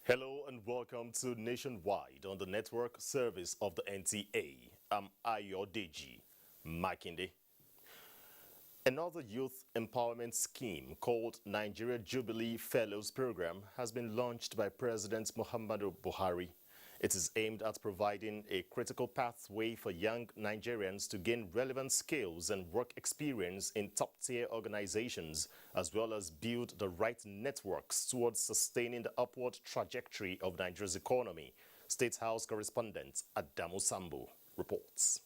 Hello and welcome to Nationwide on the network service of the NTA. I'm Ayodeji Makinde. Another youth empowerment scheme called Nigeria Jubilee Fellows Program has been launched by President Muhammadu Buhari. It is aimed at providing a critical pathway for young Nigerians to gain relevant skills and work experience in top-tier organizations, as well as build the right networks towards sustaining the upward trajectory of Nigeria's economy. State House correspondent Adamu Sambu reports.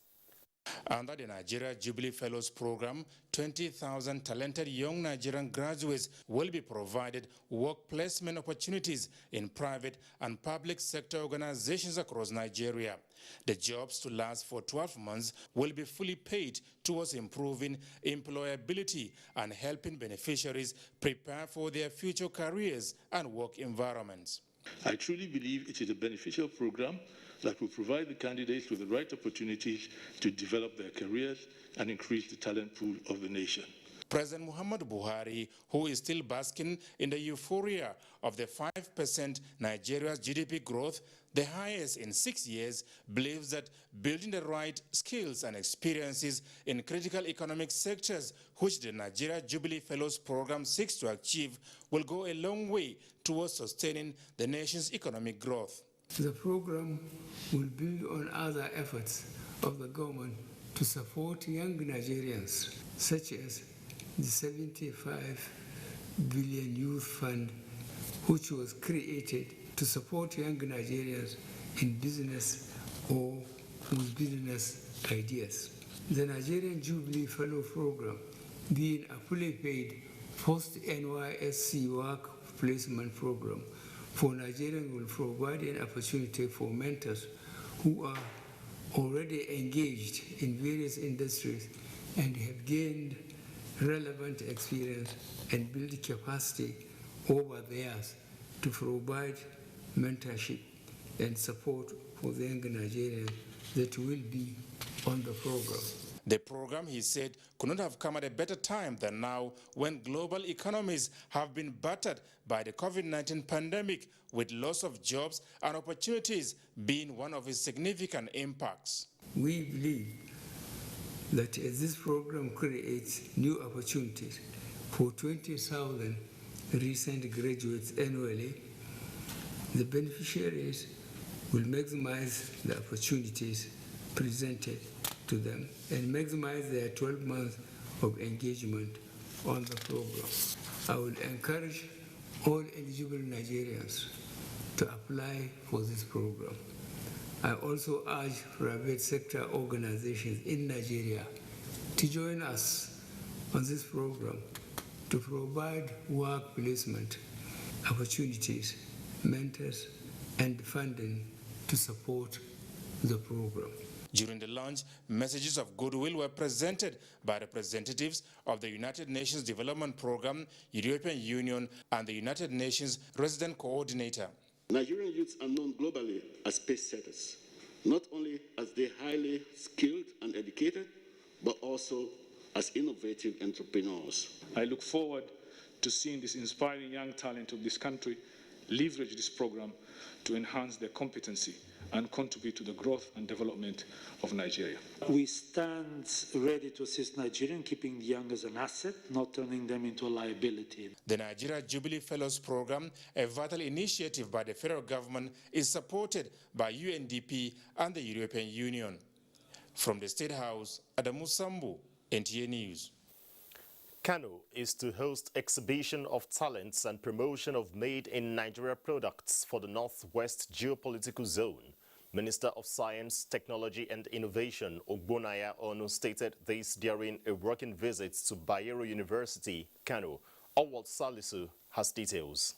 Under the Nigeria Jubilee Fellows Program, 20,000 talented young Nigerian graduates will be provided work placement opportunities in private and public sector organizations across Nigeria. The jobs, to last for 12 months, will be fully paid towards improving employability and helping beneficiaries prepare for their future careers and work environments. I truly believe it is a beneficial program that will provide the candidates with the right opportunities to develop their careers and increase the talent pool of the nation. President Muhammadu Buhari, who is still basking in the euphoria of the 5% Nigeria's GDP growth, the highest in 6 years, believes that building the right skills and experiences in critical economic sectors, which the Nigeria Jubilee Fellows Program seeks to achieve, will go a long way towards sustaining the nation's economic growth. The program will build on other efforts of the government to support young Nigerians, such as the 75 billion youth fund, which was created to support young Nigerians in business or with business ideas. The Nigerian Jubilee Fellow Program, being a fully paid post-NYSC work placement program for Nigerians, will provide an opportunity for mentors who are already engaged in various industries and have gained relevant experience and build capacity over the years to provide mentorship and support for the young Nigerians that will be on the program. The program, he said, could not have come at a better time than now, when global economies have been battered by the COVID-19 pandemic, with loss of jobs and opportunities being one of its significant impacts. We believe that as this program creates new opportunities for 20,000 recent graduates annually, the beneficiaries will maximize the opportunities presented to them and maximize their 12 months of engagement on the program. I will encourage all eligible Nigerians to apply for this program. I also urge private sector organizations in Nigeria to join us on this program to provide work placement opportunities, mentors, and funding to support the program. During the launch, messages of goodwill were presented by representatives of the United Nations Development Programme, European Union, and the United Nations Resident Coordinator. Nigerian youths are known globally as pace setters, not only as they're highly skilled and educated, but also as innovative entrepreneurs. I look forward to seeing this inspiring young talent of this country leverage this program to enhance their competency and contribute to the growth and development of Nigeria. We stand ready to assist Nigerians, keeping the young as an asset, not turning them into a liability. The Nigeria Jubilee Fellows Program, a vital initiative by the federal government, is supported by UNDP and the European Union. From the State House, Adamu Sambu, NTA News. Kano is to host exhibition of talents and promotion of made-in-Nigeria products for the Northwest Geopolitical Zone. Minister of Science, Technology and Innovation Ogbonaya Onu stated this during a working visit to Bayero University, Kano. Awal Salisu has details.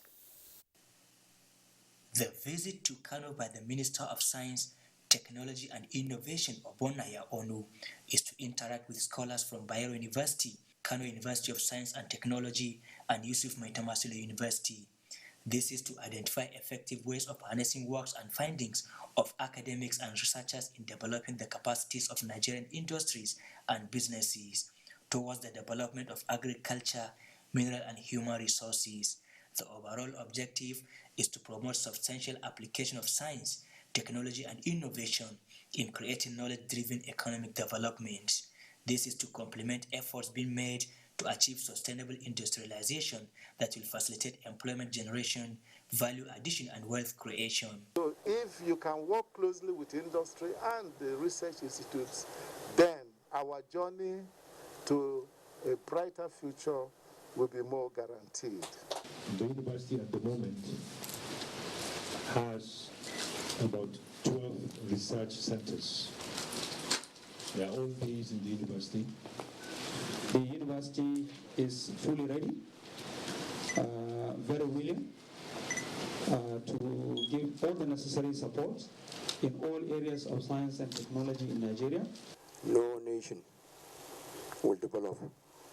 The visit to Kano by the Minister of Science, Technology and Innovation Ogbonaya Onu is to interact with scholars from Bayero University, Kano University of Science and Technology, and Yusuf Maitamasilo University. This is to identify effective ways of harnessing works and findings of academics and researchers in developing the capacities of Nigerian industries and businesses towards the development of agriculture, mineral and human resources. The overall objective is to promote substantial application of science, technology and innovation in creating knowledge-driven economic development. This is to complement efforts being made to achieve sustainable industrialization that will facilitate employment generation, value addition and wealth creation. So if you can work closely with industry and the research institutes, then our journey to a brighter future will be more guaranteed. The university at the moment has about 12 research centers. They are all based in the university. The university is fully ready, very willing to give all the necessary support in all areas of science and technology in Nigeria. No nation will develop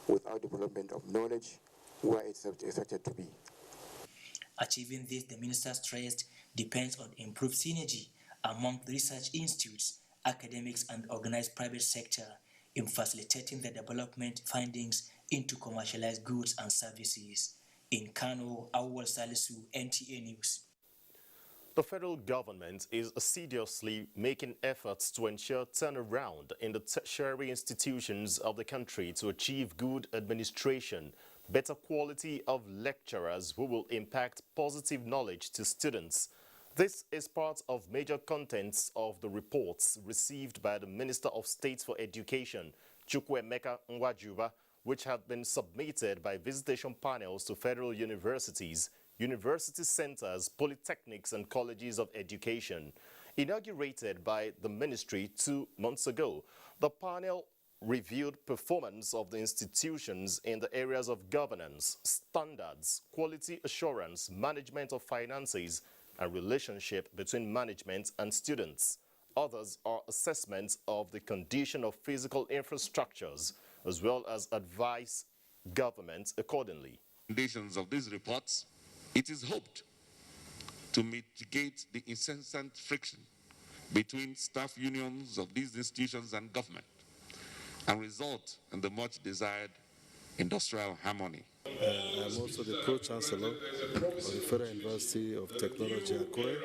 without development of knowledge where it's expected to be. Achieving this, the minister stressed, depends on improved synergy among the research institutes, academics and organized private sector in facilitating the development findings into commercialized goods and services. In Kano, Awal Salisu, NTA News. The federal government is assiduously making efforts to ensure turnaround in the tertiary institutions of the country to achieve good administration, better quality of lecturers who will impact positive knowledge to students. This is part of major contents of the reports received by the Minister of State for Education, Chukwuemeka Nwajuba, which have been submitted by visitation panels to federal universities, university centers, polytechnics and colleges of education. Inaugurated by the ministry 2 months ago, the panel reviewed performance of the institutions in the areas of governance, standards, quality assurance, management of finances, and relationship between management and students. Others are assessments of the condition of physical infrastructures, as well as advise government accordingly. Recommendations of these reports, it is hoped to mitigate the incessant friction between staff unions of these institutions and government and result in the much desired industrial harmony. I'm also the Pro-Chancellor of the Federal University of Technology at Korea.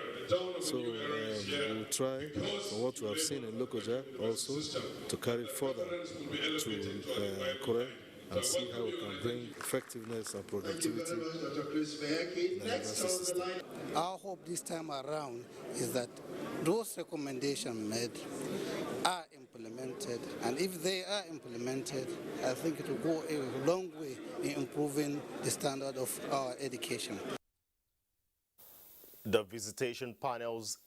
So we will try, from what we have seen in Lokoja, also to carry further to Korea and see how we can bring effectiveness and productivity in the university system. Our hope this time around is that those recommendations made are implemented, and if they are implemented, I think it will go a long way in improving the standard of our education. The visitation panels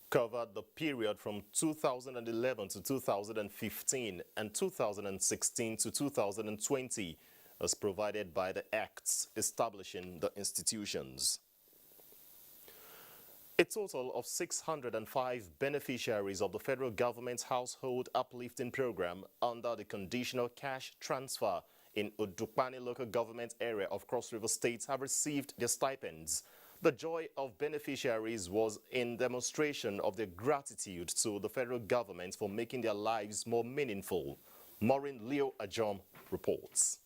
covered the period from 2011 to 2015 and 2016 to 2020, as provided by the acts establishing the institutions. A total of 605 beneficiaries of the federal government's household uplifting program under the conditional cash transfer in Udukpani local government area of Cross River State have received their stipends. The joy of beneficiaries was in demonstration of their gratitude to the federal government for making their lives more meaningful. Maureen Leo Ajom reports.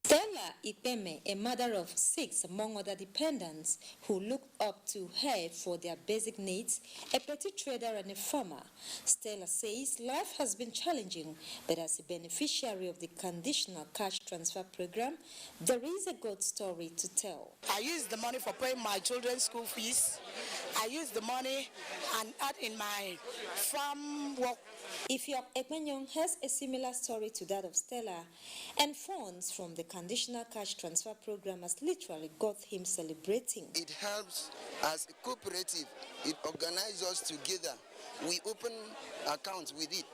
Stella Ipeme, a mother of 6 among other dependents who looked up to her for their basic needs, a petty trader and a farmer. Stella says life has been challenging, but as a beneficiary of the conditional cash transfer program, there is a good story to tell. I use the money for paying my children's school fees. I use the money and add in my farm work Ifyok Ekmenyong has a similar story to that of Stella, and funds from the conditional cash transfer program has literally got him celebrating. It helps as a cooperative. It organizes us together. We open accounts with it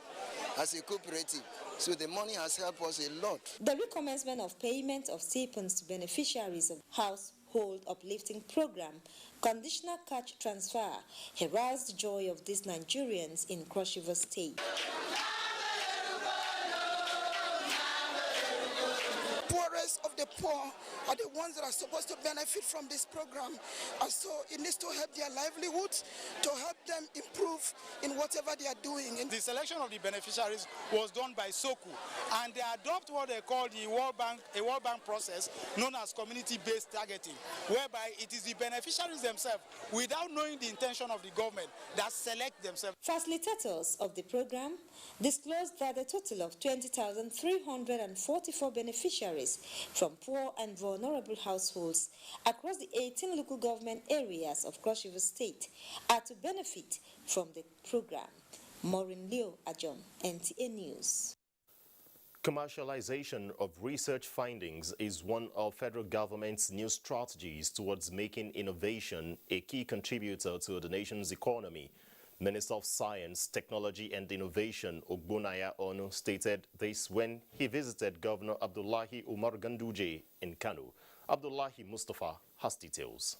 as a cooperative. So the money has helped us a lot. The recommencement of payment of stipends to beneficiaries of Household Uplifting Program, conditional cash transfer, heralds the joy of these Nigerians in Cross River State. Poorest of the poor are the ones that are supposed to benefit from this program, and so it needs to help their livelihoods, to help them improve in whatever they are doing. The selection of the beneficiaries was done by SOKU, and they adopt what they call the World Bank process known as community-based targeting, whereby it is the beneficiaries themselves, without knowing the intention of the government, that select themselves. Facilitators of the program disclosed that a total of 20,344 beneficiaries from poor and vulnerable households across the 18 local government areas of Cross River State are to benefit from the program. Maureen Leo Ajom, NTA News. Commercialization of research findings is one of federal government's new strategies towards making innovation a key contributor to the nation's economy. Minister of Science, Technology and Innovation Ogbonnaya Onu stated this when he visited Governor Abdullahi Umar Ganduje in Kano. Abdullahi Mustafa has details.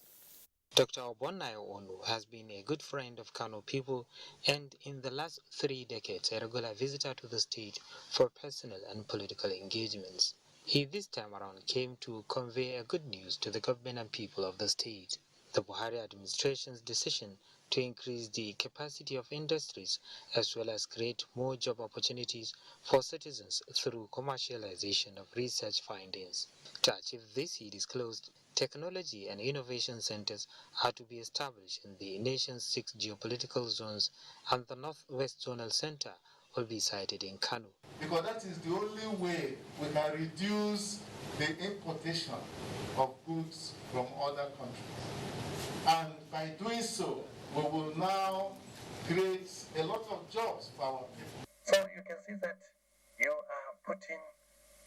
Dr. Ogbonnaya Onu has been a good friend of Kano people and in the last 3 decades a regular visitor to the state for personal and political engagements. He this time around came to convey a good news to the government and people of the state. The Buhari administration's decision to increase the capacity of industries as well as create more job opportunities for citizens through commercialization of research findings. To achieve this, he disclosed, technology and innovation centers are to be established in the nation's 6 geopolitical zones, and the Northwest Zonal Center will be sited in Kano. Because that is the only way we can reduce the importation of goods from other countries. And by doing so, we will now create a lot of jobs for our people. So you can see that you are putting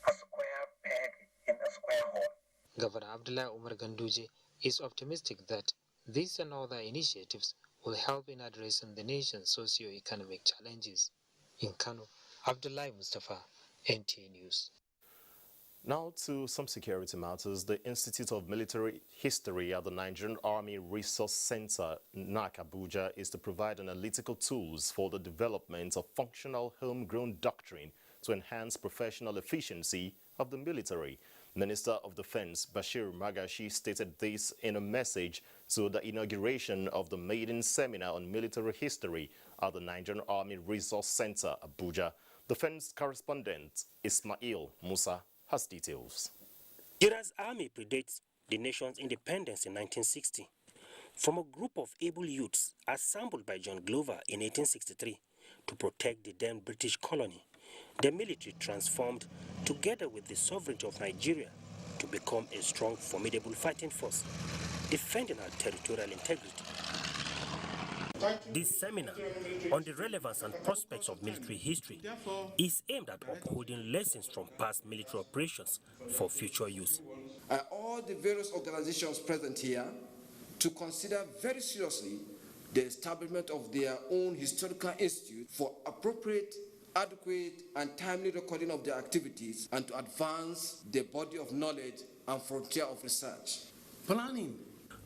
a square peg in a square hole. Governor Abdullahi Umar Ganduje is optimistic that these and other initiatives will help in addressing the nation's socio-economic challenges. In Kano, Abdullahi Mustafa, NTA News. Now to some security matters. The Institute of Military History at the Nigerian Army Resource Center, NAC Abuja, is to provide analytical tools for the development of functional homegrown doctrine to enhance professional efficiency of the military. Minister of Defense Bashir Magashi stated this in a message to the inauguration of the maiden seminar on military history at the Nigerian Army Resource Center, Abuja. Defense correspondent Ismail Musa has details. Nigeria's army predates the nation's independence in 1960. From a group of able youths assembled by John Glover in 1863 to protect the then British colony, the military transformed together with the sovereignty of Nigeria to become a strong, formidable fighting force, defending our territorial integrity. This seminar on the relevance and prospects of military history is aimed at upholding lessons from past military operations for future use. All the various organizations present here to consider very seriously the establishment of their own historical institute for appropriate, adequate and timely recording of their activities and to advance the body of knowledge and frontier of research. Planning.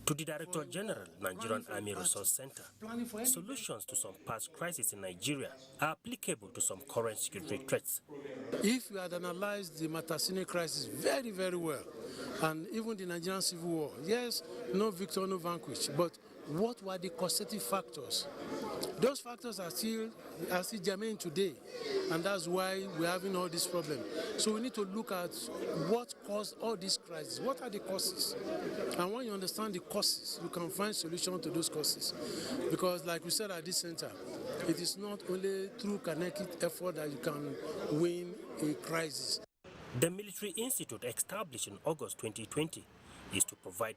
To the Director General, Nigerian Army Resource Center, solutions to some past crises in Nigeria are applicable to some current security threats. If we had analyzed the MASARI crisis very, very well, and even the Nigerian Civil War, yes, no victor, no vanquished, but what were the causative factors? Those factors are still germane today, and that's why we're having all these problems. So we need to look at what caused all these crises. What are the causes? And when you understand the causes, you can find solutions to those causes. Because like we said at this center, it is not only through kinetic effort that you can win a crisis. The Military Institute, established in August 2020, is to provide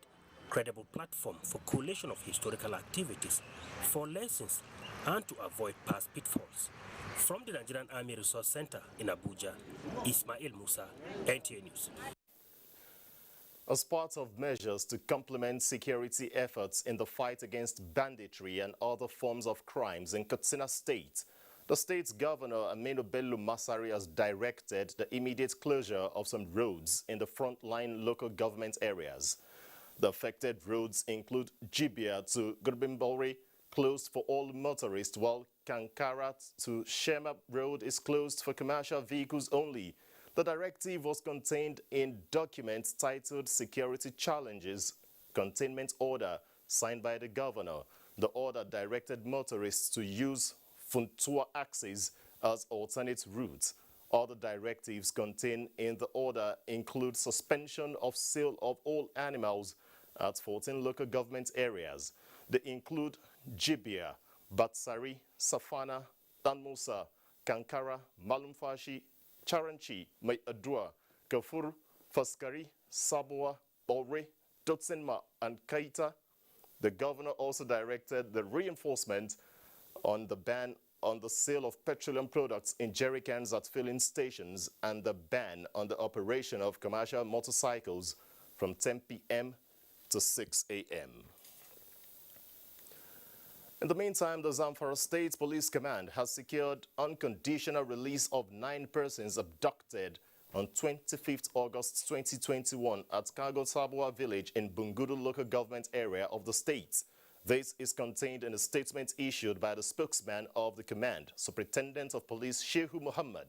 credible platform for collation of historical activities, for lessons, and to avoid past pitfalls. From the Nigerian Army Resource Center in Abuja, Ismail Musa, NTA News. As part of measures to complement security efforts in the fight against banditry and other forms of crimes in Katsina State, the state's governor, Aminu Bello MASARI, has directed the immediate closure of some roads in the frontline local government areas. The affected roads include Jibia to Gurbimbori, closed for all motorists, while Kankara to Shema Road is closed for commercial vehicles only. The directive was contained in documents titled Security Challenges Containment Order, signed by the governor. The order directed motorists to use Funtua axis as alternate routes. Other directives contained in the order include suspension of sale of all animals at 14 local government areas. They include Jibia, Batsari, Safana, Danmusa, Kankara, Malumfashi, Charanchi, Mai Adua, Kafur, Faskari, Sabua, Bore, Dotsenma, and Kaita. The governor also directed the reinforcement on the ban on the sale of petroleum products in jerry cans at filling stations and the ban on the operation of commercial motorcycles from 10 p.m. to 6 a.m. In the meantime, the Zamfara State Police Command has secured unconditional release of 9 persons abducted on 25th August 2021 at Kago Sabua village in Bungudu local government area of the state. This is contained in a statement issued by the spokesman of the command, Superintendent of Police Shehu Muhammad.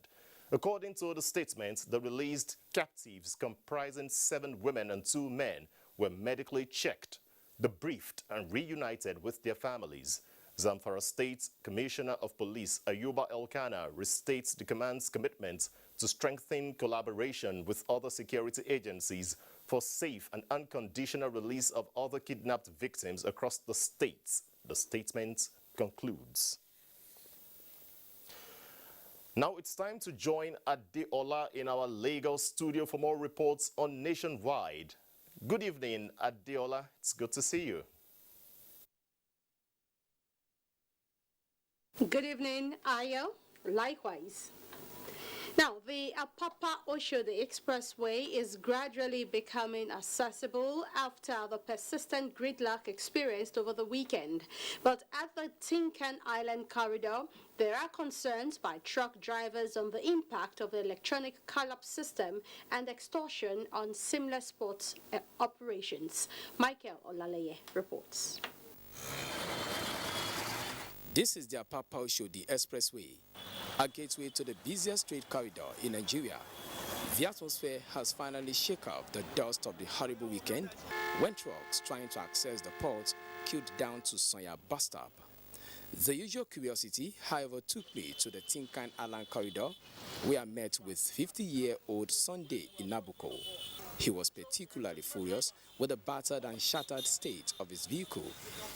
According to the statement, the released captives, comprising 7 women and 2 men, were medically checked, debriefed, and reunited with their families. Zamfara State Commissioner of Police Ayuba Elkana restates the command's commitment to strengthen collaboration with other security agencies for safe and unconditional release of other kidnapped victims across the states. The statement concludes. Now it's time to join Adeola in our Lagos studio for more reports on Nationwide. Good evening, Adeola. It's good to see you. Good evening, Ayo. Likewise. Now, the Apapa Oshodi Expressway is gradually becoming accessible after the persistent gridlock experienced over the weekend. But at the Tinkan Island corridor, there are concerns by truck drivers on the impact of the electronic call-up system and extortion on seamless port operations. Michael Olaleye reports. This is the Apapa Oshodi Expressway, a gateway to the busiest trade corridor in Nigeria. The atmosphere has finally shaken up the dust of the horrible weekend when trucks trying to access the port queued down to Sonya bus stop. The usual curiosity, however, took me to the Tinkan Island corridor, where I met with 50-year-old Sunday in Nabucco. He was particularly furious with the battered and shattered state of his vehicle,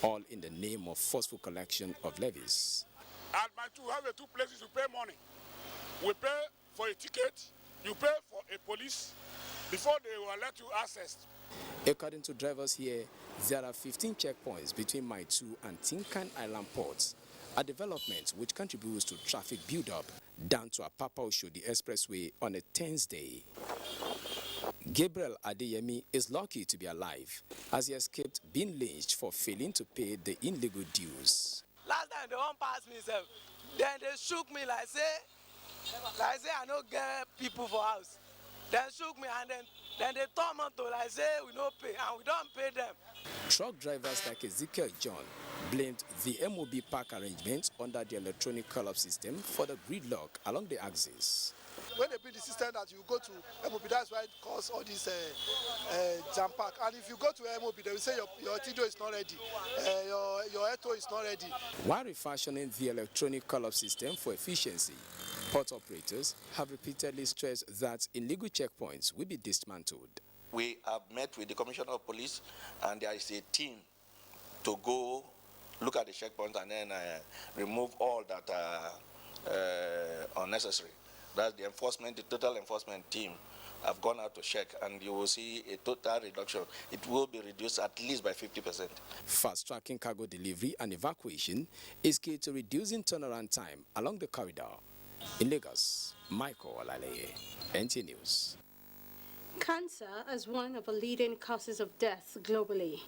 all in the name of forceful collection of levies. At my two have 2 places to pay money. We pay for a ticket, you pay for a police, before they will let you access. According to drivers here, there are 15 checkpoints between Maitu and Tinkan Island ports, a development which contributes to traffic build-up down to Apapa Oshodi Expressway on a tense day. Gabriel Adeyemi is lucky to be alive as he escaped being lynched for failing to pay the illegal dues. Last time they won't pass me, sir. Then they shook me like say I don't get people for house. Then shook me and then they told me to like say we don't pay and we don't pay them. Truck drivers like Ezekiel John blamed the MOB park arrangement under the electronic call-up system for the gridlock along the axis. When they build the system that you go to MOB, that's why it causes all this jam pack. And if you go to MOB, they will say your TDO is not ready, your ETO is not ready. While refashioning the electronic call-up system for efficiency, port operators have repeatedly stressed that illegal checkpoints will be dismantled. We have met with the Commissioner of Police, and there is a team to go look at the checkpoints and then remove all that are unnecessary. That's the total enforcement team have gone out to check, and you will see a total reduction. It will be reduced at least by 50%. Fast-tracking cargo delivery and evacuation is key to reducing turnaround time along the corridor. In Lagos, Michael Olaleye, NTA News. Cancer is one of the leading causes of death globally.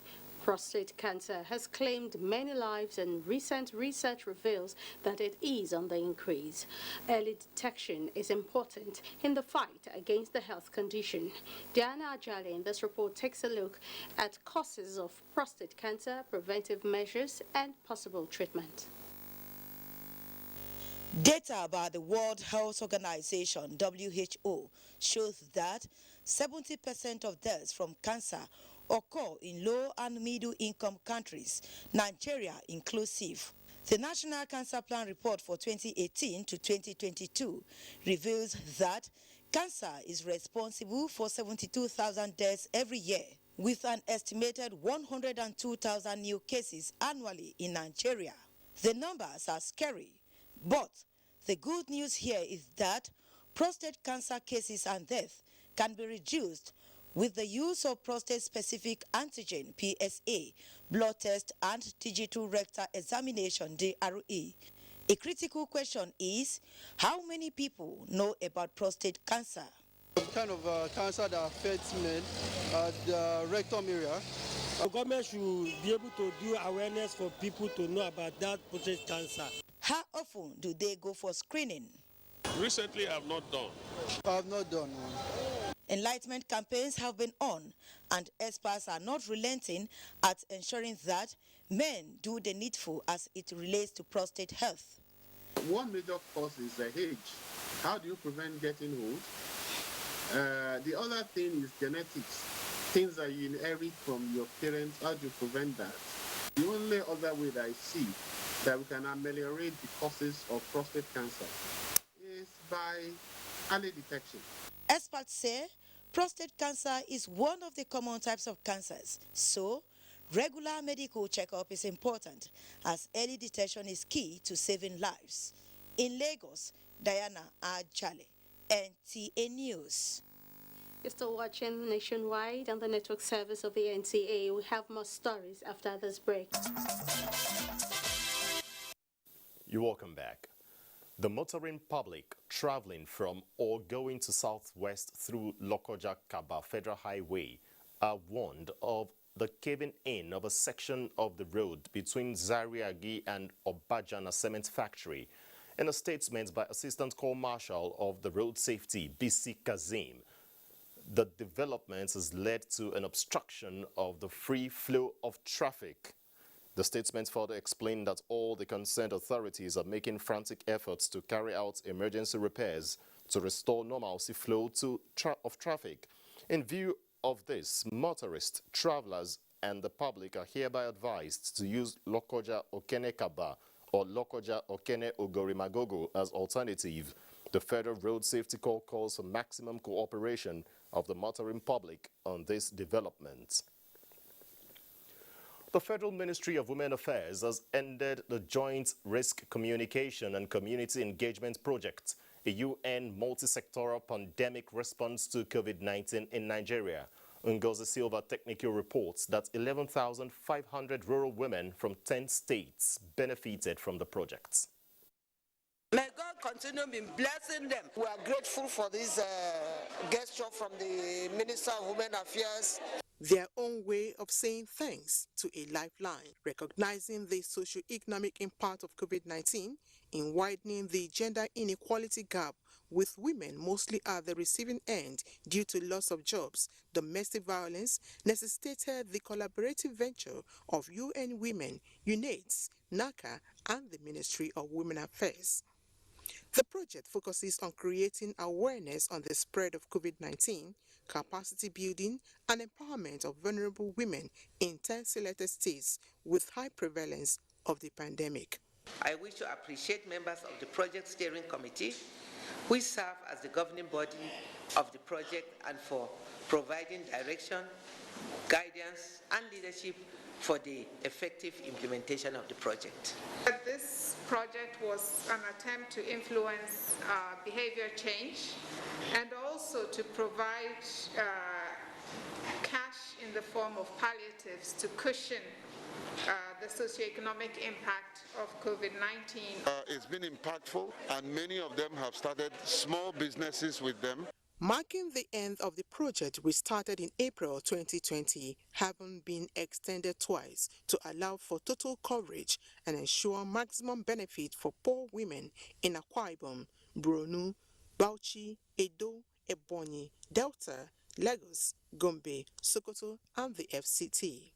Prostate cancer has claimed many lives, and recent research reveals that it is on the increase. Early detection is important in the fight against the health condition. Diana Ajale in this report takes a look at causes of prostate cancer, preventive measures, and possible treatment. Data by the World Health Organization, WHO, shows that 70% of deaths from cancer occur in low and middle income countries, Nigeria inclusive. The National Cancer Plan report for 2018 to 2022 reveals that cancer is responsible for 72,000 deaths every year, with an estimated 102,000 new cases annually in Nigeria. The numbers are scary, but the good news here is that prostate cancer cases and death can be reduced with the use of prostate-specific antigen (PSA), blood test, and digital rectal examination (DRE). A critical question is, how many people know about prostate cancer? The kind of cancer that affects men at the rectum area. The government should be able to do awareness for people to know about that prostate cancer. How often do they go for screening? Recently, I have not done. I have not done. Enlightenment campaigns have been on, and experts are not relenting at ensuring that men do the needful as it relates to prostate health. One major cause is age. How do you prevent getting old? The other thing is genetics. Things that you inherit from your parents, how do you prevent that? The only other way that I see that we can ameliorate the causes of prostate cancer is by early detection. Experts say prostate cancer is one of the common types of cancers, so regular medical checkup is important as early detection is key to saving lives. In Lagos, Diana Ajale, NTA News. You're still watching Nationwide on the network service of the NTA. We have more stories after this break. You're welcome back. The motoring public traveling from or going to southwest through Lokoja-Kaba Federal Highway are warned of the caving in of a section of the road between Zariagi and Obajana Cement Factory. In a statement by Assistant Corps Marshal of the Road Safety, BC Kazim, the development has led to an obstruction of the free flow of traffic. The statement further explained that all the concerned authorities are making frantic efforts to carry out emergency repairs to restore normalcy flow of traffic. In view of this, motorists, travelers, and the public are hereby advised to use Lokoja Okene Kaba or Lokoja Okene Ogorimagogo as alternative. The Federal Road Safety Corps calls for maximum cooperation of the motoring public on this development. The Federal Ministry of Women Affairs has ended the Joint Risk Communication and Community Engagement Project, a UN multi-sectoral pandemic response to COVID-19 in Nigeria. Ngozi Silva Technical reports that 11,500 rural women from 10 states benefited from the project. May God continue blessing them. We are grateful for this gesture from the Minister of Women Affairs. Their own way of saying thanks to a lifeline, recognizing the socio-economic impact of COVID-19 in widening the gender inequality gap, with women mostly at the receiving end due to loss of jobs. Domestic violence necessitated the collaborative venture of UN Women, UNAIDS, NACA, and the Ministry of Women Affairs. The project focuses on creating awareness on the spread of COVID-19, capacity building, and empowerment of vulnerable women in 10 selected states with high prevalence of the pandemic. I wish to appreciate members of the Project Steering Committee, who serve as the governing body of the project, and for providing direction, guidance, and leadership for the effective implementation of the project. This project was an attempt to influence behavior change and also also to provide cash in the form of palliatives to cushion the socioeconomic impact of COVID-19. It's been impactful, and many of them have started small businesses with them. Marking the end of the project, which started in April 2020, having been extended twice to allow for total coverage and ensure maximum benefit for poor women in Akwa Ibom, Borno, Bauchi, Edo, Ebonyi, Delta, Lagos, Gombe, Sokoto, and the FCT.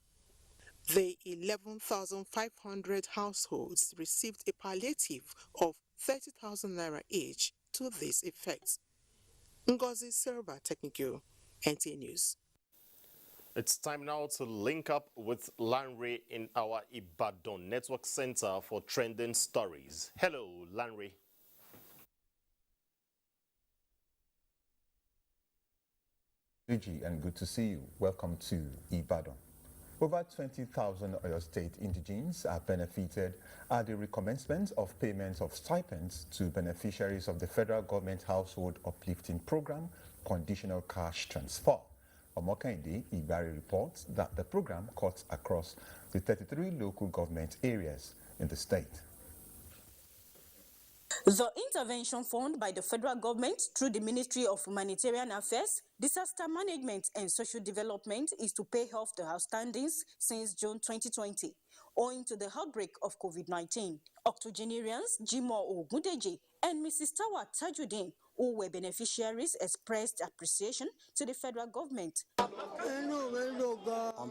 The 11,500 households received a palliative of 30,000 naira each to this effect. Ngozi Silva, Technical, NTA News. It's time now to link up with Lanre in our Ibadan Network Center for trending stories. Hello, Lanre. And good to see you. Welcome to Ibadan. Over 20,000 Oyo State indigenes are benefited at the recommencement of payments of stipends to beneficiaries of the federal government household uplifting program, conditional cash transfer. Omokende Ibari reports that the program cuts across the 33 local government areas in the state. The intervention fund by the federal government through the Ministry of Humanitarian Affairs, Disaster Management and Social Development is to pay off the outstandings since June 2020, owing to the outbreak of COVID-19. Octogenarians Jimo Ogundeji and Mrs. Tawa Tajuddin, who were beneficiaries, expressed appreciation to the federal government. I'm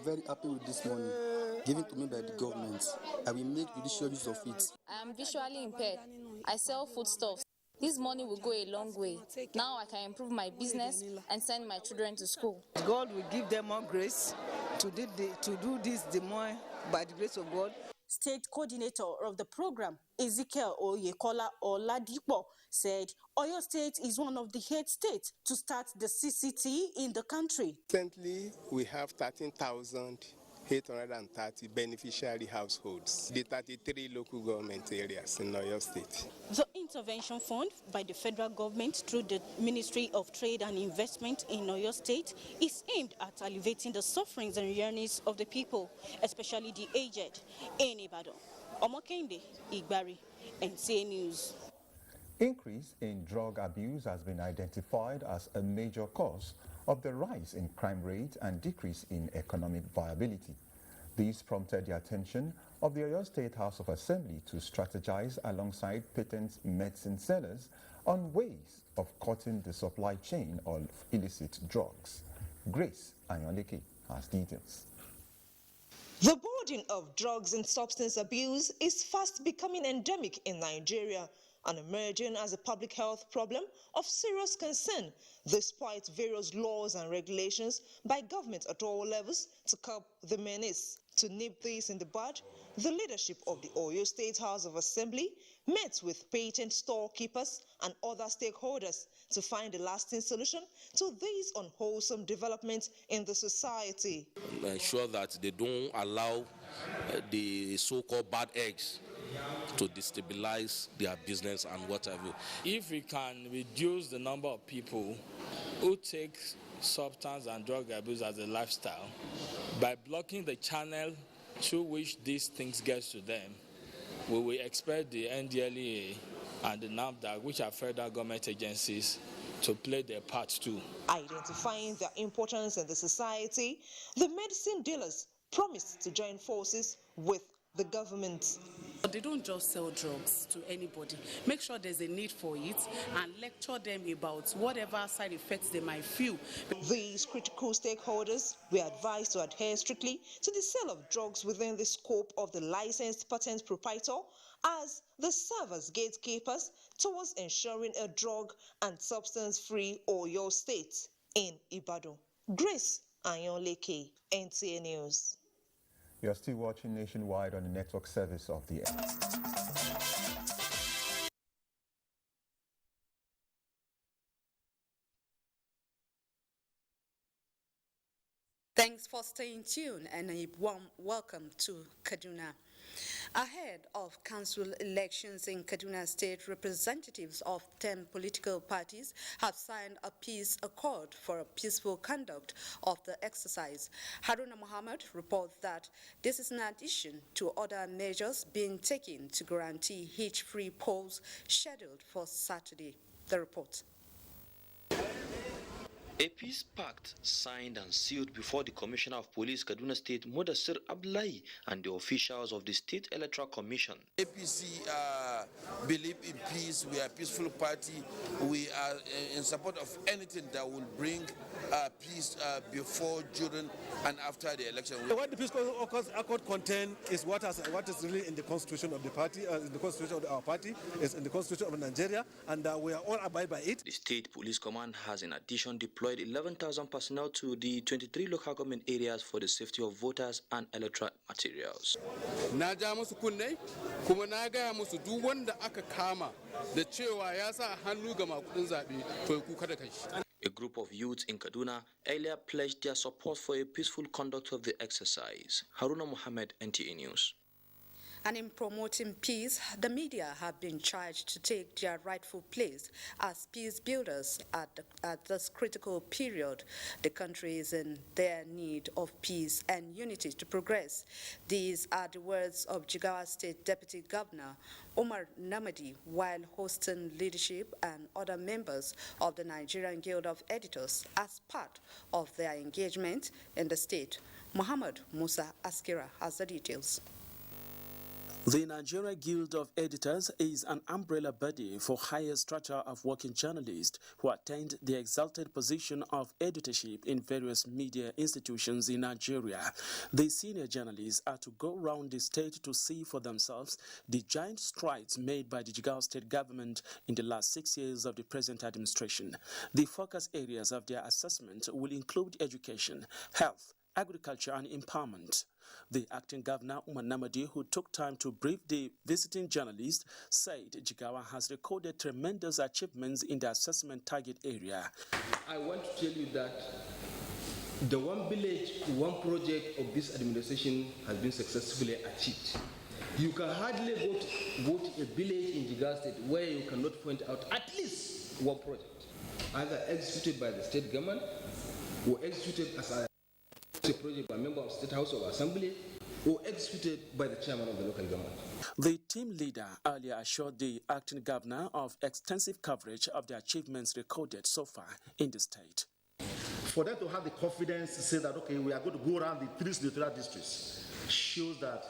very happy with this money given to me by the government. I will make judicial use of it. I am visually impaired. I sell foodstuffs. This money will go a long way. Now I can improve my business and send my children to school. God will give them more grace to do this the more by the grace of God. State coordinator of the program, Ezekiel Oyekola Oladipo, said Oyo State is one of the 8 states to start the CCT in the country. Recently, we have 13,830 beneficiary households, the 33 local government areas in Oyo State. The intervention fund by the federal government through the Ministry of Trade and Investment in Oyo State is aimed at alleviating the sufferings and yearnings of the people, especially the aged. In Ibadan, Omokende Igbari, NTA News. Increase in drug abuse has been identified as a major cause of the rise in crime rate and decrease in economic viability. This prompted the attention of the Oyo State House of Assembly to strategize alongside patent medicine sellers on ways of cutting the supply chain of illicit drugs. Grace Anyoleke has details. The burden of drugs and substance abuse is fast becoming endemic in Nigeria and emerging as a public health problem of serious concern, despite various laws and regulations by government at all levels to curb the menace. To nip this in the bud, the leadership of the Oyo State House of Assembly met with patent storekeepers and other stakeholders to find a lasting solution to these unwholesome developments in the society. Ensure that they don't allow the so-called bad eggs to destabilize their business and whatever. If we can reduce the number of people who take substance and drug abuse as a lifestyle by blocking the channel through which these things get to them, we will expect the NDLEA and the NAFDAC, which are federal government agencies, to play their part too. Identifying their importance in the society, the medicine dealers promised to join forces with the government. But they don't just sell drugs to anybody. Make sure there's a need for it and lecture them about whatever side effects they might feel. These critical stakeholders were advised to adhere strictly to the sale of drugs within the scope of the licensed patent proprietor as the serve as gatekeepers towards ensuring a drug and substance-free Oyo State in Ibadan. Grace Anyoleke, NTA News. You're still watching Nationwide on the network service of the Thanks for staying tuned and a warm welcome to Kaduna. Ahead of council elections in Kaduna State, representatives of 10 political parties have signed a peace accord for a peaceful conduct of the exercise. Haruna Muhammad reports that this is in addition to other measures being taken to guarantee hitch-free polls scheduled for Saturday. The report. A peace pact signed and sealed before the Commissioner of Police Kaduna State, Mudassir Abdullahi, and the officials of the State Electoral Commission. APC believe in peace. We are a peaceful party. We are in support of anything that will bring peace before, during, and after the election. What the peace accord contains is what is really in the constitution of the party, in the constitution of our party, is in the constitution of Nigeria, and we are all abide by it. The State Police Command has in addition deployed 11,000 personnel to the 23 local government areas for the safety of voters and electoral materials. Na ja musu kunne kuma na gaya musu duk wanda aka kama da cewa ya sa hannu ga makudin zabe to kuka da kai. A group of youths in Kaduna earlier pledged their support for a peaceful conduct of the exercise. Haruna Muhammad, NTA News. And in promoting peace, the media have been charged to take their rightful place as peace builders at this critical period. The country is in their need of peace and unity to progress. These are the words of Jigawa State Deputy Governor Umar Namadi while hosting leadership and other members of the Nigerian Guild of Editors as part of their engagement in the state. Muhammad Musa Askira has the details. The Nigerian Guild of Editors is an umbrella body for higher strata of working journalists who attend the exalted position of editorship in various media institutions in Nigeria. The senior journalists are to go around the state to see for themselves the giant strides made by the Jigawa state government in the last 6 years of the present administration. The focus areas of their assessment will include education, health, agriculture and empowerment. The acting governor, Umar Namadi, who took time to brief the visiting journalist, said Jigawa has recorded tremendous achievements in the assessment target area. I want to tell you that the one village, one project of this administration has been successfully achieved. You can hardly go to a village in Jigawa State where you cannot point out at least one project, either executed by the state government or executed as a project by a member of State House of Assembly or executed by the chairman of the local government. The team leader earlier assured the acting governor of extensive coverage of the achievements recorded so far in the state. For them to have the confidence to say that, okay, we are going to go around the 3 senatorial districts shows that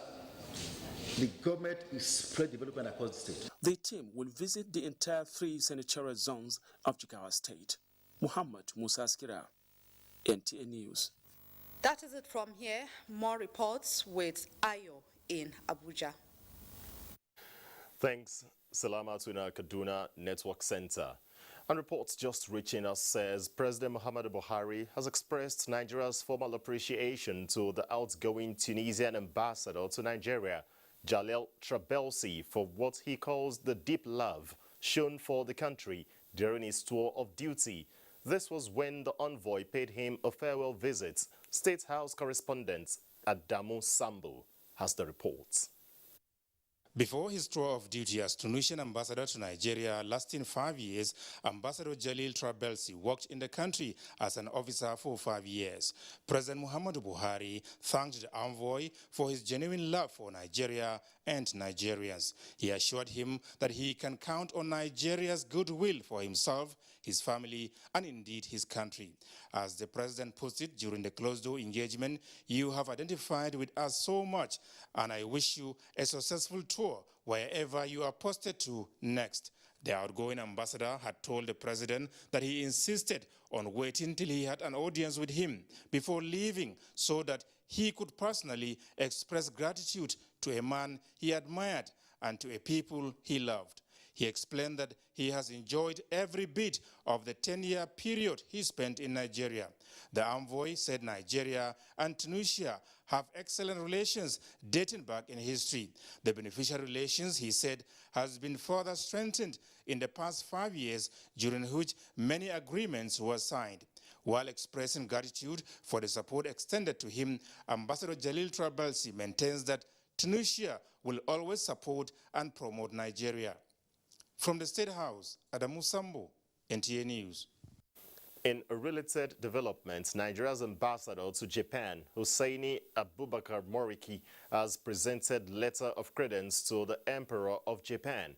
the government is spread development across the state. The team will visit the entire 3 senatorial zones of Jigawa State. Muhammad Musa Askira, NTA News. That is it from here. More reports with Ayo in Abuja. Thanks, Salama, to our Kaduna Network Center. And reports just reaching us says President Muhammadu Buhari has expressed Nigeria's formal appreciation to the outgoing Tunisian ambassador to Nigeria, Jalil Trabelsi, for what he calls the deep love shown for the country during his tour of duty. This was when the envoy paid him a farewell visit. State House correspondent Adamu Sambo has the reports. Before his tour of duty as Tunisian ambassador to Nigeria lasting 5 years, Ambassador Jalil Trabelsi worked in the country as an officer for 5 years. President Muhammadu Buhari thanked the envoy for his genuine love for Nigeria and Nigerians. He assured him that he can count on Nigeria's goodwill for himself, his family, and indeed his country. As the president puts it during the closed-door engagement, "You have identified with us so much, and I wish you a successful tour wherever you are posted to next." The outgoing ambassador had told the president that he insisted on waiting till he had an audience with him before leaving so that he could personally express gratitude to a man he admired and to a people he loved. He explained that he has enjoyed every bit of the 10-year period he spent in Nigeria. The envoy said Nigeria and Tunisia have excellent relations dating back in history. The beneficial relations, he said, has been further strengthened in the past 5 years, during which many agreements were signed. While expressing gratitude for the support extended to him, Ambassador Jalil Trabelsi maintains that Tunisia will always support and promote Nigeria. From the State House, Adamu Sambo, NTA News. In a related development, Nigeria's ambassador to Japan, Husseini Abubakar Moriki, has presented letter of credence to the Emperor of Japan.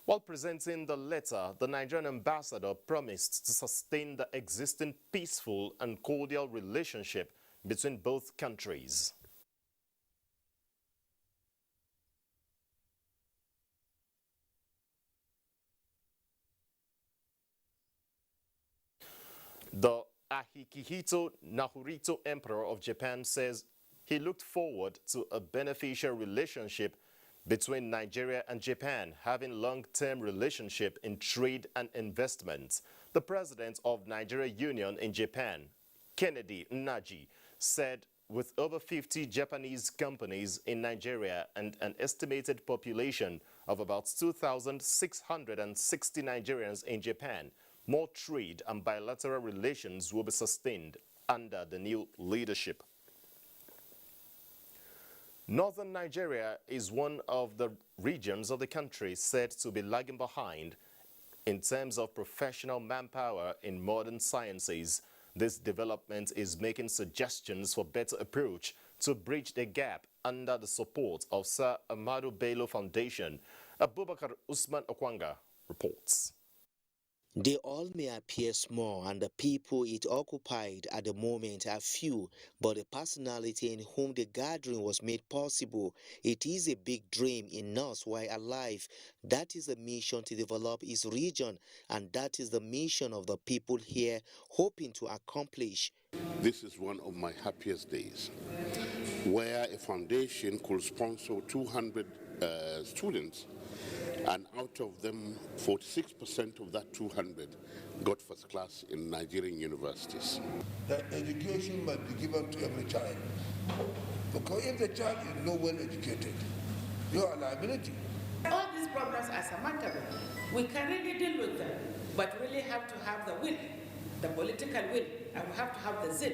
While presenting the letter, the Nigerian ambassador promised to sustain the existing peaceful and cordial relationship between both countries. The Akihito Naruhito Emperor of Japan says he looked forward to a beneficial relationship between Nigeria and Japan, having long-term relationship in trade and investments. The president of Nigeria Union in Japan, Kennedy Nnaji, said with over 50 Japanese companies in Nigeria and an estimated population of about 2,660 Nigerians in Japan, more trade and bilateral relations will be sustained under the new leadership. Northern Nigeria is one of the regions of the country said to be lagging behind in terms of professional manpower in modern sciences. This development is making suggestions for better approach to bridge the gap under the support of Sir Ahmadu Bello Foundation. Abubakar Usman Okwanga reports. They all may appear small and the people it occupied at the moment are few, but the personality in whom the gathering was made possible, it is a big dream in us while alive. That is the mission to develop his region, and that is the mission of the people here hoping to accomplish. This is one of my happiest days, where a foundation could sponsor 200 students, and out of them, 46% of that 200 got first class in Nigerian universities. That education must be given to every child. Because if the child is not well educated, you are a liability. All these problems are surmountable. We can really deal with them, but really have to have the will, the political will, and we have to have the zeal.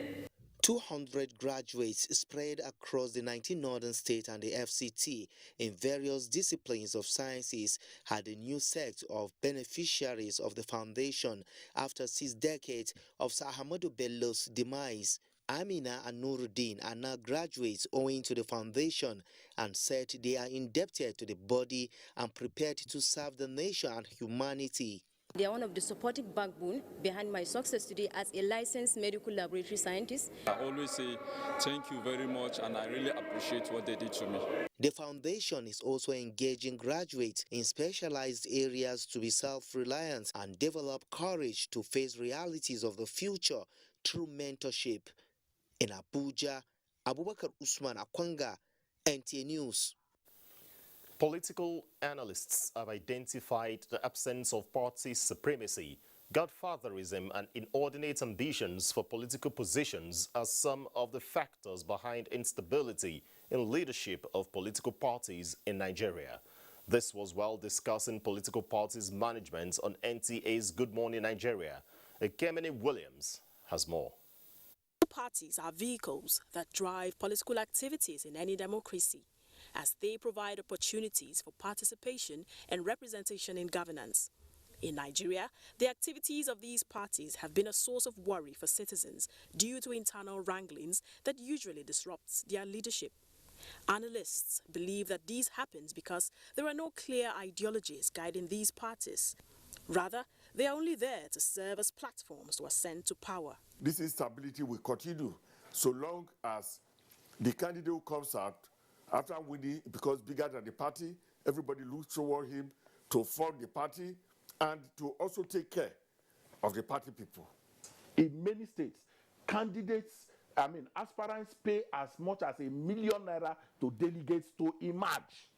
200 graduates spread across the 19 northern states and the FCT in various disciplines of sciences had a new set of beneficiaries of the foundation after 6 decades of Sir Ahmadu Bello's demise. Amina and Nuruddin are now graduates owing to the foundation and said they are indebted to the body and prepared to serve the nation and humanity. They are one of the supportive backbone behind my success today as a licensed medical laboratory scientist. I always say thank you very much, and I really appreciate what they did to me. The foundation is also engaging graduates in specialized areas to be self-reliant and develop courage to face realities of the future through mentorship. In Abuja, Abubakar Usman Okwanga, NTA News. Political analysts have identified the absence of party supremacy, godfatherism, and inordinate ambitions for political positions as some of the factors behind instability in leadership of political parties in Nigeria. This was while discussing political parties management on NTA's Good Morning Nigeria. Ekemini Williams has more. Parties are vehicles that drive political activities in any democracy, as they provide opportunities for participation and representation in governance. In Nigeria, the activities of these parties have been a source of worry for citizens due to internal wranglings that usually disrupts their leadership. Analysts believe that this happens because there are no clear ideologies guiding these parties. Rather, they are only there to serve as platforms to ascend to power. This instability will continue so long as the candidate who comes out after winning, because bigger than the party, everybody looks toward him to fund the party and to also take care of the party people. In many states, aspirants pay as much as ₦1 million to delegates to emerge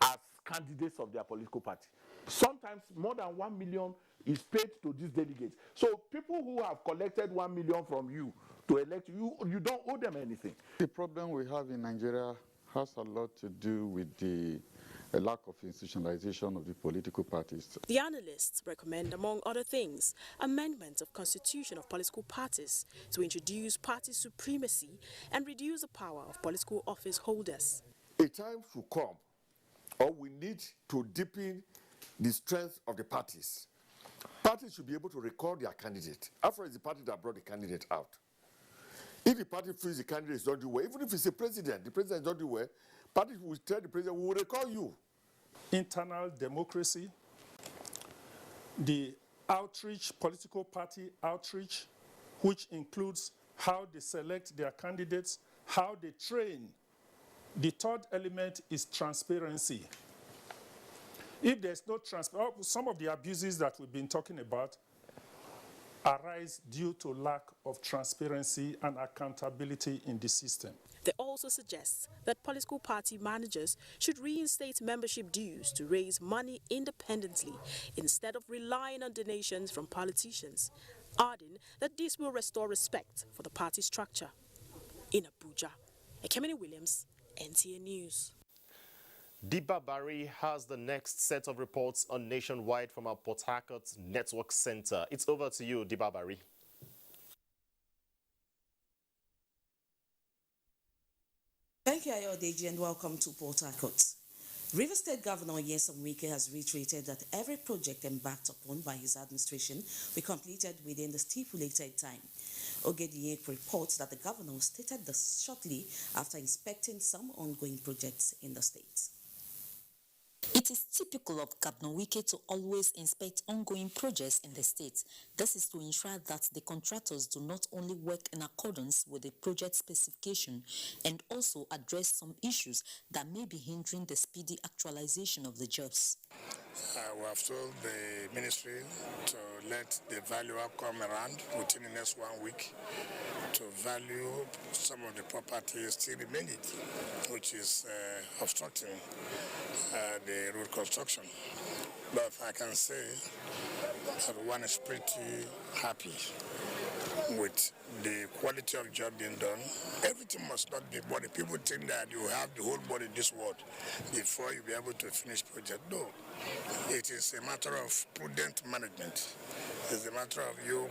as candidates of their political party. Sometimes more than 1 million is paid to these delegates. So people who have collected 1 million from you to elect you, you don't owe them anything. The problem we have in Nigeria has a lot to do with the lack of institutionalization of the political parties. The analysts recommend, among other things, amendment of constitution of political parties to introduce party supremacy and reduce the power of political office holders. A time should come, or we need to deepen the strength of the parties. Parties should be able to recall their candidate. After all, it's the party that brought the candidate out. If the party feels the candidate is not doing well, even if it's a president, the president is not doing well, parties will tell the president, we will recall you. Internal democracy, the outreach, political party outreach, which includes how they select their candidates, how they train. The third element is transparency. If there's no transparency, some of the abuses that we've been talking about arise due to lack of transparency and accountability in the system. They also suggest that political party managers should reinstate membership dues to raise money independently instead of relying on donations from politicians, adding that this will restore respect for the party structure. In Abuja, Ekemini Williams, NTA News. Dibabari has the next set of reports on Nationwide from our Port Harcourt Network Center. It's over to you, Dibabari. Thank you, Ayodeji, and welcome to Port Harcourt. River State Governor Nyesom Wike has reiterated that every project embarked upon by his administration will be completed within the stipulated time. Ogedinyek reports that the governor stated this shortly after inspecting some ongoing projects in the state. It is typical of Governor Wike to always inspect ongoing projects in the state. This is to ensure that the contractors do not only work in accordance with the project specification and also address some issues that may be hindering the speedy actualization of the jobs. We have told the ministry to let the valuer come around within the next 1 week to value some of the properties still remaining, which is obstructing the road construction. But I can say everyone is pretty happy with the quality of job being done. Everything must not be body. People think that you have the whole body in this world before you be able to finish project. No, it is a matter of prudent management. It's a matter of you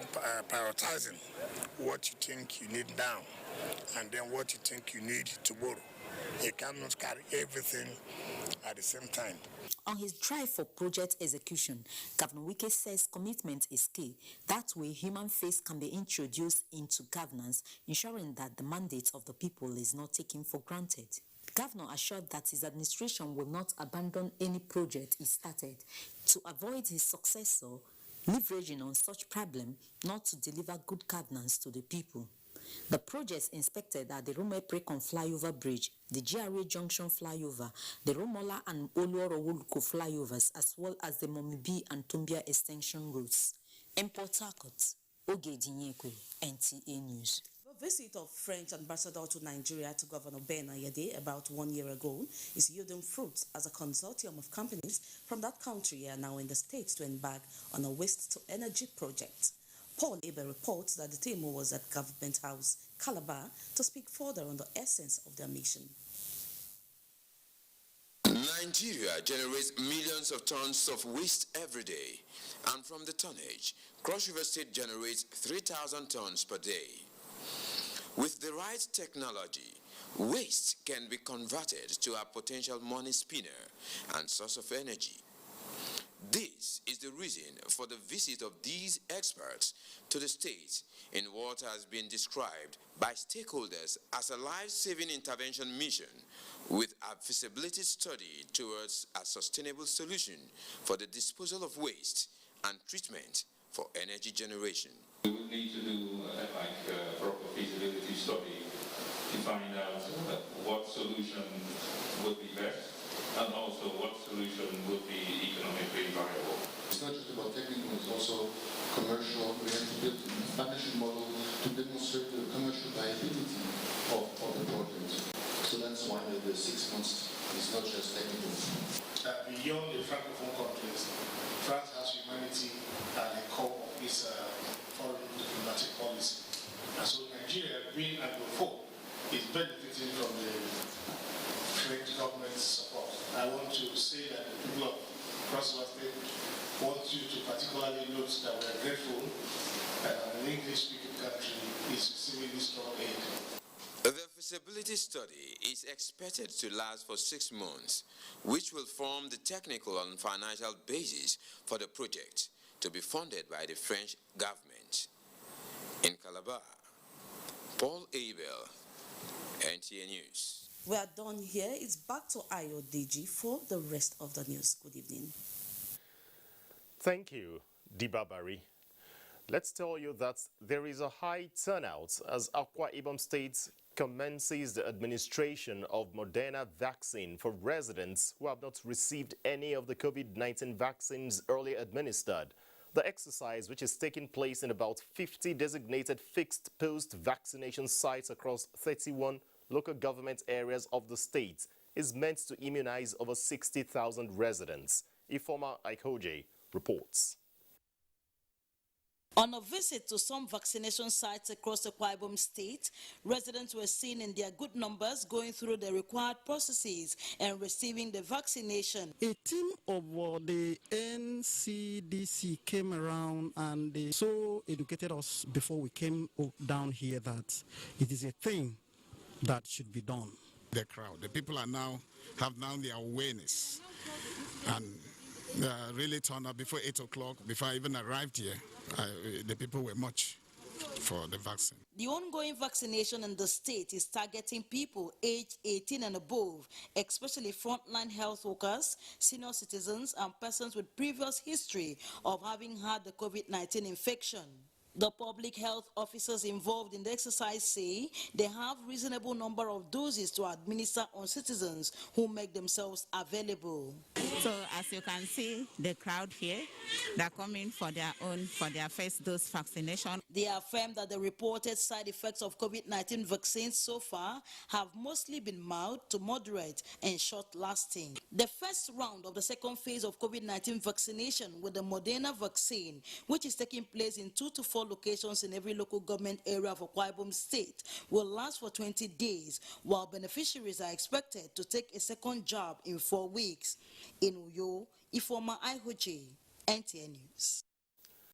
prioritizing what you think you need now and then what you think you need tomorrow. You cannot carry everything at the same time. On his drive for project execution, Governor Wike says commitment is key. That way, human face can be introduced into governance, ensuring that the mandate of the people is not taken for granted. The governor assured that his administration will not abandon any project he started to avoid his successor leveraging on such problem not to deliver good governance to the people. The projects inspected are the Rume-Prekon flyover bridge, the GRA Junction flyover, the Romola and Oluorowoluko flyovers, as well as the Momibi and Tumbia extension routes. In Port Harcourt, Ogedinyekwe, NTA News. The visit of French ambassador to Nigeria to Governor Ben Ayade about 1 year ago is yielding fruits as a consortium of companies from that country are now in the state to embark on a waste-to-energy project. Paul Eber reports that the team was at Government House, Calabar, to speak further on the essence of their mission. Nigeria generates millions of tons of waste every day, and from the tonnage, Cross River State generates 3,000 tons per day. With the right technology, waste can be converted to a potential money spinner and source of energy. This is the reason for the visit of these experts to the state in what has been described by stakeholders as a life-saving intervention mission with a feasibility study towards a sustainable solution for the disposal of waste and treatment for energy generation. We would need to do a proper feasibility study to find out what solution would be best and also what solution would be economically viable. It's not just about technical, it's also commercial. We have to build a partnership model to demonstrate the commercial viability of the project. So that's why the 6 months is not just technical. Beyond the Francophone countries, France has humanity at the core of its foreign diplomatic policy. And so Nigeria, being Anglophone, is benefiting from the French government's support. I want to say that the people of Cross River State want you to particularly note that we are grateful that an English-speaking country is receiving this strong aid. The feasibility feasibility study is expected to last for 6 months, which will form the technical and financial basis for the project to be funded by the French government. In Calabar, Paul Abel, NTA News. We are done here. It's back to Ayodeji for the rest of the news. Good evening. Thank you, Dibabari. Let's tell you that there is a high turnout as Akwa Ibom State commences the administration of Moderna vaccine for residents who have not received any of the COVID-19 vaccines earlier administered. The exercise, which is taking place in about 50 designated fixed post-vaccination sites across 31 local government areas of the state, is meant to immunize over 60,000 residents. Ifoma Aikoje reports. On a visit to some vaccination sites across the Akwa Ibom State, residents were seen in their good numbers going through the required processes and receiving the vaccination. A team of the NCDC came around and they so educated us before we came down here that it is a thing that should be done. The crowd, the people have now the awareness and really turned up before 8 o'clock. Before I even arrived here, the people were much for the vaccine. The ongoing vaccination in the state is targeting people aged 18 and above, especially frontline health workers, senior citizens, and persons with previous history of having had the COVID-19 infection. The public health officers involved in the exercise say they have reasonable number of doses to administer on citizens who make themselves available. So as you can see, the crowd here, they're coming for their first dose vaccination. They affirm that the reported side effects of COVID-19 vaccines so far have mostly been mild to moderate and short-lasting. The first round of the second phase of COVID-19 vaccination with the Moderna vaccine, which is taking place in 2 to 4 locations in every local government area of Akwa Ibom State, will last for 20 days, while beneficiaries are expected to take a second jab in 4 weeks. In Uyo, Ifoma Aihoje, NTA News.